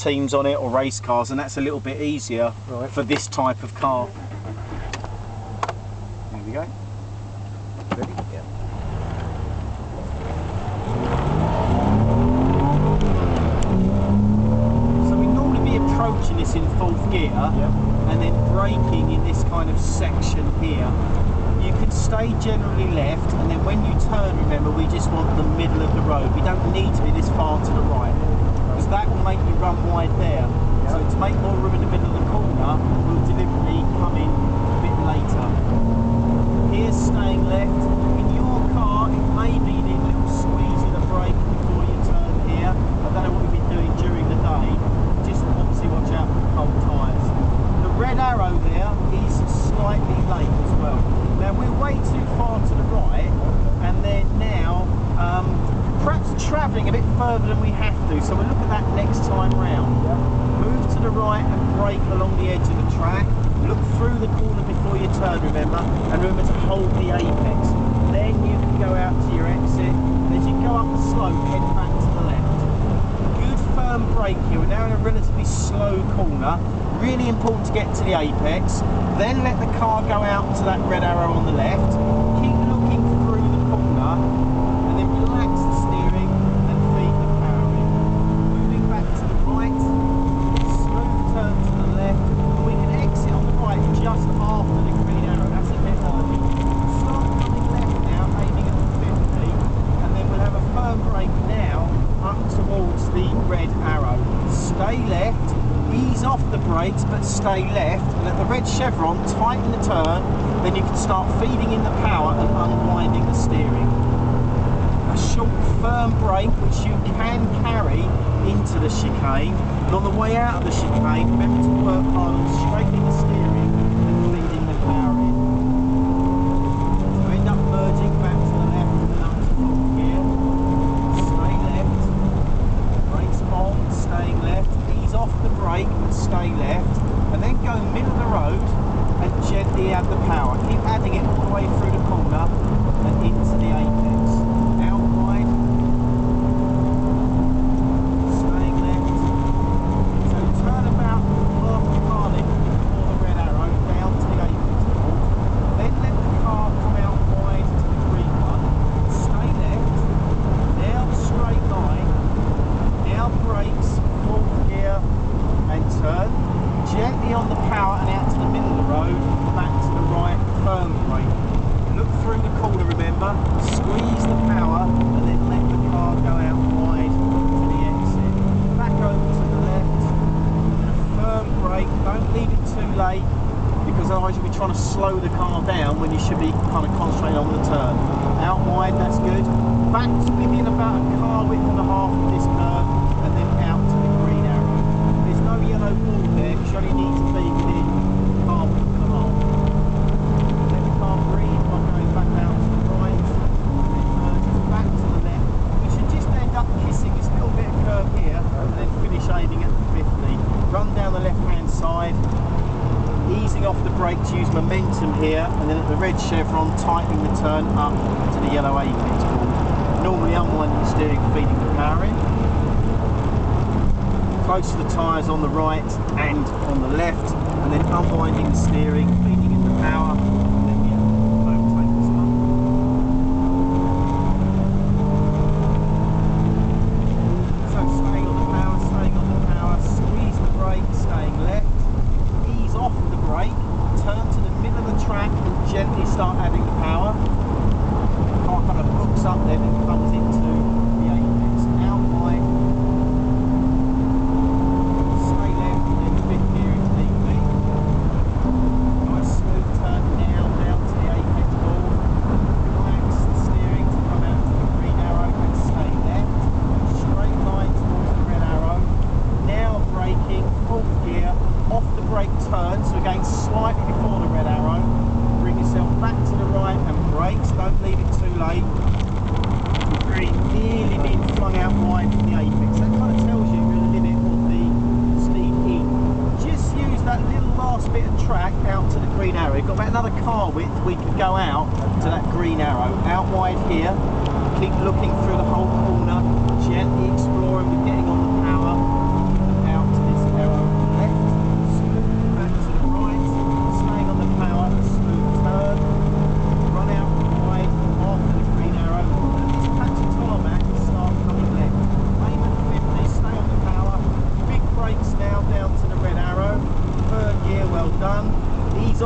teams on it or race cars, and that's a little bit easier for this type of car. There we go. Ready? Yeah. So we normally be approaching this in 4th gear, and then braking in this kind of section here. You can stay generally left, and then when you turn, remember, we just want the middle of the road. We don't need to be this far to the right, because that will make you run wide there. So to make more room in the middle of the corner, we'll deliberately come in a bit later. Here's staying left. In your car, it may be the little squeeze of the brake before you turn here. I don't know what you've been doing during the day. Just obviously watch out for cold tyres. The red arrow there is slightly late as well. Now we're way too far to the right, and then now perhaps travelling a bit further than we have to, so we'll look at that next time round. Move to the right and brake along the edge of the track. Look through the corner before you turn, remember, and remember to hold the apex. Then you can go out to your exit, and as you go up the slope, head back to the left. Good firm brake here. We're now in a relatively slow corner. Really important to get to the apex, then let the car go out to that red arrow on the left, keep looking through the corner, and then relax the steering and feed the power in. Moving back to the right, smooth turn to the left, and we can exit on the right just after the green arrow. That's a bit early. Start coming left now, aiming at the 50, and then we'll have a firm brake now up towards the red arrow. Stay left. Ease off the brakes, but stay left, and at the red chevron, tighten the turn, then you can start feeding in the power and unwinding the steering. A short, firm brake, which you can carry into the chicane, and on the way out of the chicane, remember to work hard on straightening the steering and feeding the power in. So end up merging back to the left and up to 4th gear. Stay left, brakes on, staying left. Off the brake and stay left, and then go middle of the road and gently add the power. Keep adding it all the way through the corner and into the apex. Out wide, staying left. So turn about half the car length before the red arrow down to the apex board. Then let the car come out wide to the green one. Stay left. Now the straight line. Now brakes. 4th gear and turn gently on the power and out to the middle of the road, back to the right, firm brake. Look through the corner, remember, squeeze the power and then let the car go out wide to the exit. Back over to the left and a firm brake. Don't leave it too late, because otherwise you'll be trying to slow the car down when you should be kind of concentrating on the turn. Out wide, that's good. Back to within about a car width and a half of this curve, and then out to the green arrow. There's no yellow ball there, because you only need to be within car width and a half. Let the car breathe while going back out to the right, and then merges back to the left. We should just end up kissing this little bit of curve here, and then finish aiming at the 50. Run down the left-hand side, easing off the brake to use momentum here, and then at the red chevron, tightening the turn up to the yellow apex board. Normally unwinding the steering, feeding the power in. Close to the tyres on the right and on the left, and then unwinding the steering, feeding in the power, and then overtake this one. So staying on the power, squeeze the brake, staying left, ease off the brake, turn to the middle of the track and gently start adding the power. The car kind of hooks up then and comes into the apex. Out wide. We could go out to that green arrow, out wide here, keep looking through the whole corner, gently exploring with getting on the power, out to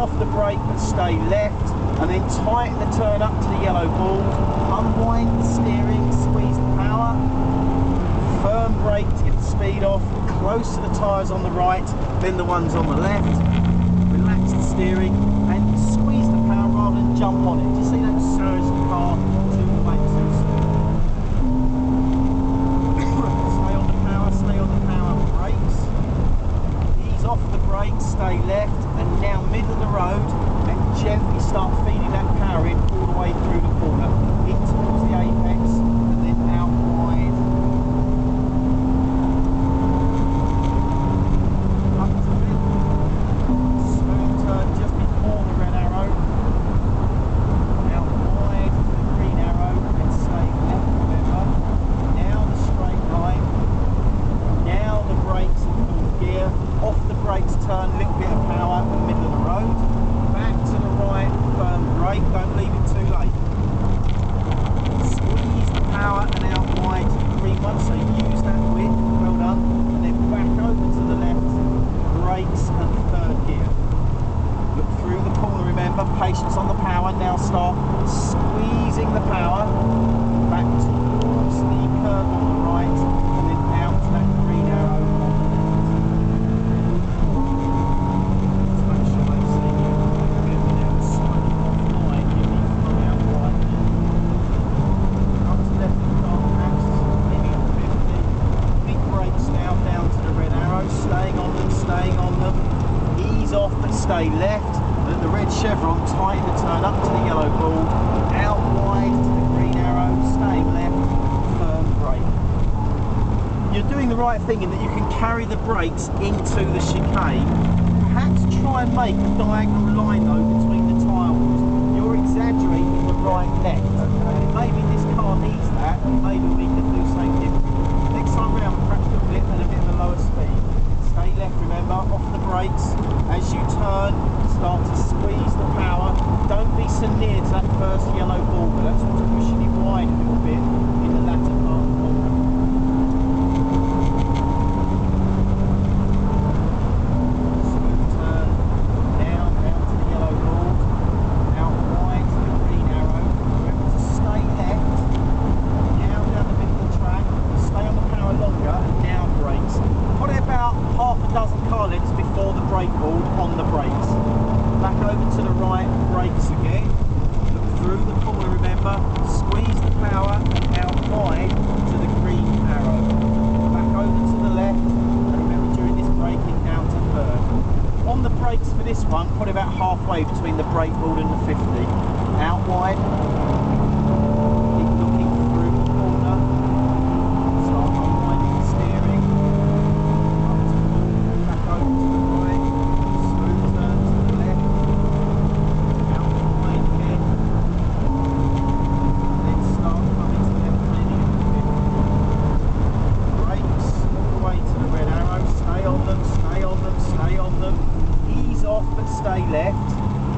off the brake but stay left, and then tighten the turn up to the yellow ball, unwind the steering, squeeze the power, firm brake to get the speed off, close to the tyres on the right, then the ones on the left, relax the steering and squeeze the power rather than jump on it. Do you see that surge the car to the way too soon? Stay on the power brakes, ease off the brakes, stay left, and now middle of the road and gently start feeding that power in all the way through the corner, in towards the apex and then out wide. Up to it. Smooth turn just before the red arrow. Out wide to the green arrow and stay left, remember. Now the straight line. Now the brakes in fourth gear. Off the brakes, turn, little bit of power in the middle of the road. Back to the right, firm brake, don't leave it too late. Squeeze the power and out wide to the green one, so use that width, well done. And then back over to the left, brakes and third gear. Look through the corner, remember, patience on the power. Now start squeezing the power back towards the curve on the right and then out to that green arrow. Stay left, and the red chevron, tighten the turn up to the yellow ball, out wide to the green arrow, staying left, firm brake. You're doing the right thing in that you can carry the brakes into the chicane. Perhaps try and make a diagonal line though between the tyre walls. You're exaggerating the right left. Maybe this car needs that, and maybe we can do something different. Next time round, perhaps a bit at a bit of a lower speed. Stay left, remember, off the brakes. As you turn, start to squeeze the power. Don't be so near to that first yellow ball, but that's what's pushing it wide a little bit in the latter part of the corner. Smooth turn, down to the yellow ball, out wide to the green arrow. Remember to stay left, now down the middle of the track, stay on the power longer, and now brakes. Put it about half a dozen car lengths before the brake board on the brakes. Back over to the right, brakes again. Look through the corner, remember. Squeeze the power and out wide to the green arrow. Back over to the left, and remember during this braking down to third. On the brakes for this one, put about halfway between the brake board and the 50. Out wide. Keep looking through the corner. Start unwinding the steering. Back over to the right. Smooth turn to the left. Out wide again. Then start coming to the left linear. Brakes all the way to the red arrow. Stay on them, stay on them, stay on them. Ease off but stay left.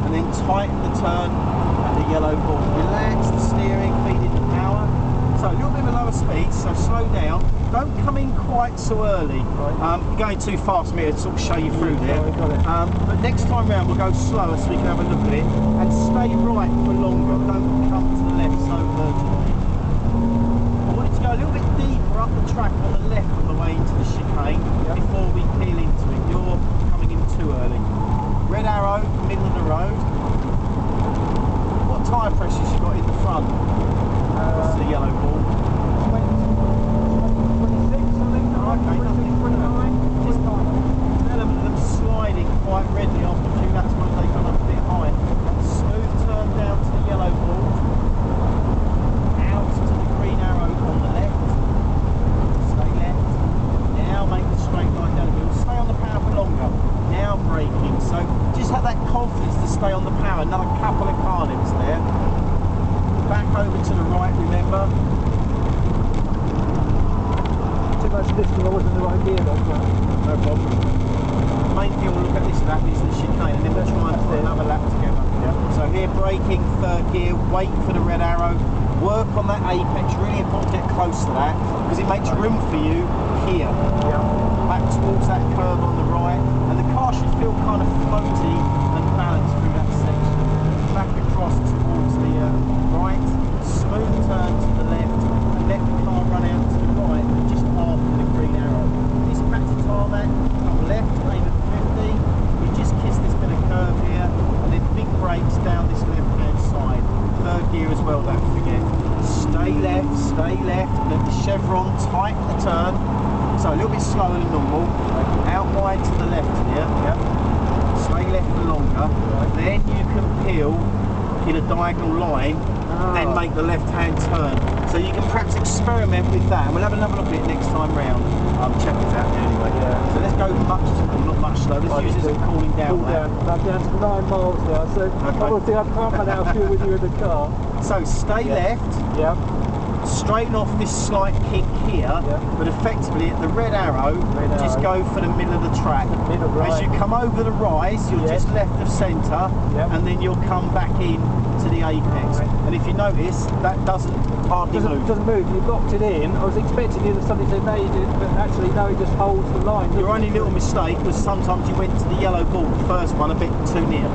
And then tighten the turn at the yellow ball. Relax the steering, feeding the power. So a little bit of a lower speed, so slow down. Don't come in quite so early. Right. You're going too fast for me to sort of show you through there. But next time round we'll go slower so we can have a look at it. And stay right for longer. Don't come to the left so urgently. I wanted to go a little bit deeper up the track on the left on the way into the chicane before we peel into it. You're coming in too early. Red arrow, middle of the road. What tyre pressures you got in the front? What's the yellow ball? 26, I think. Okay, nothing. Just an element of them sliding quite readily after a few laps once they come up a bit high. Smooth turn down to the yellow ball. Out to the green arrow on the left. Stay left. Now make the straight line down the middle. Stay on the power for longer. Now braking. So just have that confidence to stay on the power. Another couple of car lengths there. Back over to the right, remember. Too much lifting, I wasn't in the right gear though. No problem. The main thing we'll look at this lap is the chicane, and then we'll try and put another lap together. Yeah. So here, braking, third gear, wait for the red arrow. Work on that apex, really important to get close to that, because it makes room for you here. Yeah. Back towards that curve on the right, and the car should feel kind of floaty and balanced wide to the left here. Yep. Stay left for longer. Right. Then you can peel in a diagonal line, then make the left-hand turn. So you can perhaps experiment with that, and we'll have another look at it next time round. Check it out anyway. Yeah. So let's go not much slow. Let's use it as a cooling down. I'm down to 9 miles now, so obviously I can't run out of fuel with you in the car. So stay left. Yep. Straighten off this slight kink here, but effectively at the red arrow, just go for the middle of the track. As you come over the rise, you're just left of centre, and then you'll come back in to the apex. And if you notice, that doesn't hardly move. Doesn't move. You locked it in. I was expecting you to something say no, you did, but actually no, it just holds the line. Your only little mistake was sometimes you went to the yellow ball, the first one, a bit too near.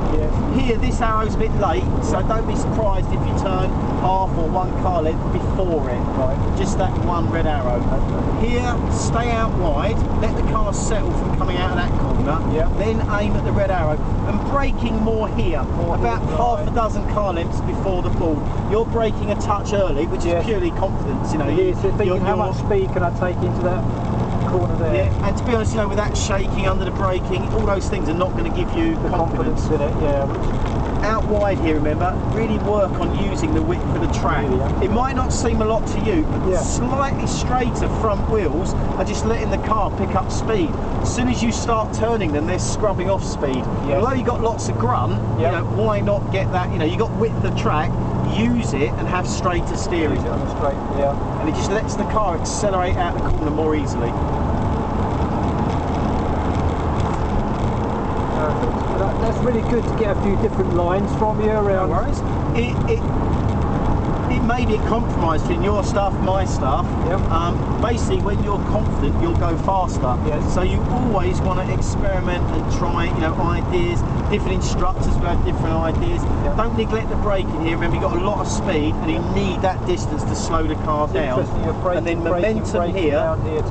Here, this arrow's a bit late, so don't be surprised if you turn half or 1 car length before it. Just that one red arrow. Here, stay out wide, let the car settle from coming out of that corner, then aim at the red arrow, and braking more here, about half a dozen car lengths before the ball. You're braking a touch early, which is purely confidence, you know. Thinking how much speed can I take into that corner there? Yeah, and to be honest, you know, with that shaking under the braking, all those things are not going to give you the confidence in it. Out wide here, remember, really work on using the width of the track. It might not seem a lot to you, but slightly straighter front wheels are just letting the car pick up speed. As soon as you start turning them, they're scrubbing off speed. Although you've got lots of grunt, you know, why not get that, you know, you've got width of track, use it and have straighter steering. Use it on the straight, and it just lets the car accelerate out the corner more easily. That's really good to get a few different lines from you around. No worries. It may be a compromise between your stuff, my stuff. Basically, when you're confident, you'll go faster. So you always want to experiment and try, you know, ideas. Different instructors will have different ideas. Don't neglect the braking here. Remember, you've got a lot of speed, and you need that distance to slow the car down. And then momentum here, down here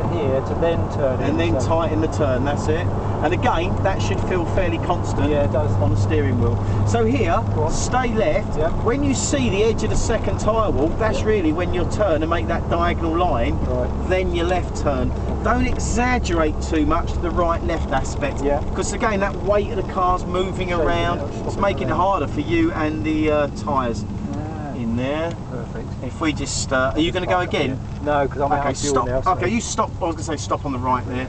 to then turn. And then tighten the turn. That's it. And again, that should feel fairly constant on the steering wheel. So here, stay left. When you see the edge of the second tyre wall, that's really when you'll turn and make that diagonal line, then your left turn. Don't exaggerate too much the right-left aspect, because again, that weight of the car's moving around, it's making it harder for you and the tyres. In there. Perfect. If we just, are you going to go again? No, because I'm out of fuel now. Okay, you stop. I was going to say stop on the right there.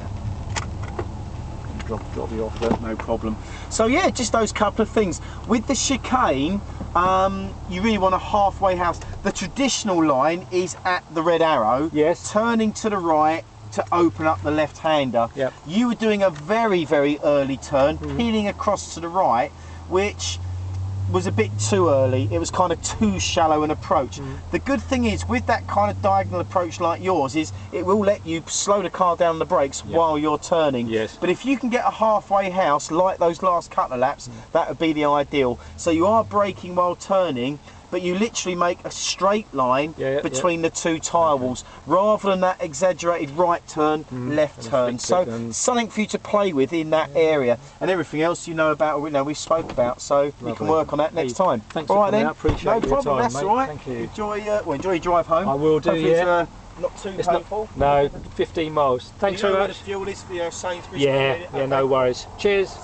Drop you off there. No problem. So yeah, just those couple of things. With the chicane, you really want a halfway house. The traditional line is at the red arrow, turning to the right to open up the left-hander. You were doing a very, very early turn, peeling across to the right, which was a bit too early. It was kind of too shallow an approach. The good thing is, with that kind of diagonal approach like yours, is it will let you slow the car down the brakes while you're turning. But if you can get a halfway house like those last couple of laps, that would be the ideal. So you are braking while turning, but you literally make a straight line between the two tyre walls, rather than that exaggerated right turn, left turn. So something for you to play with in that area, and everything else you know about, we spoke about. So we can work on that next time. Thanks for coming out. Appreciate no problem. Your time, that's mate. all right. Thank you. Enjoy your drive home. I will do. Hopefully it's, not too painful. No, 15 miles. Thanks very much. Fuel is, Sainsbury's. Yeah, no worries. Cheers.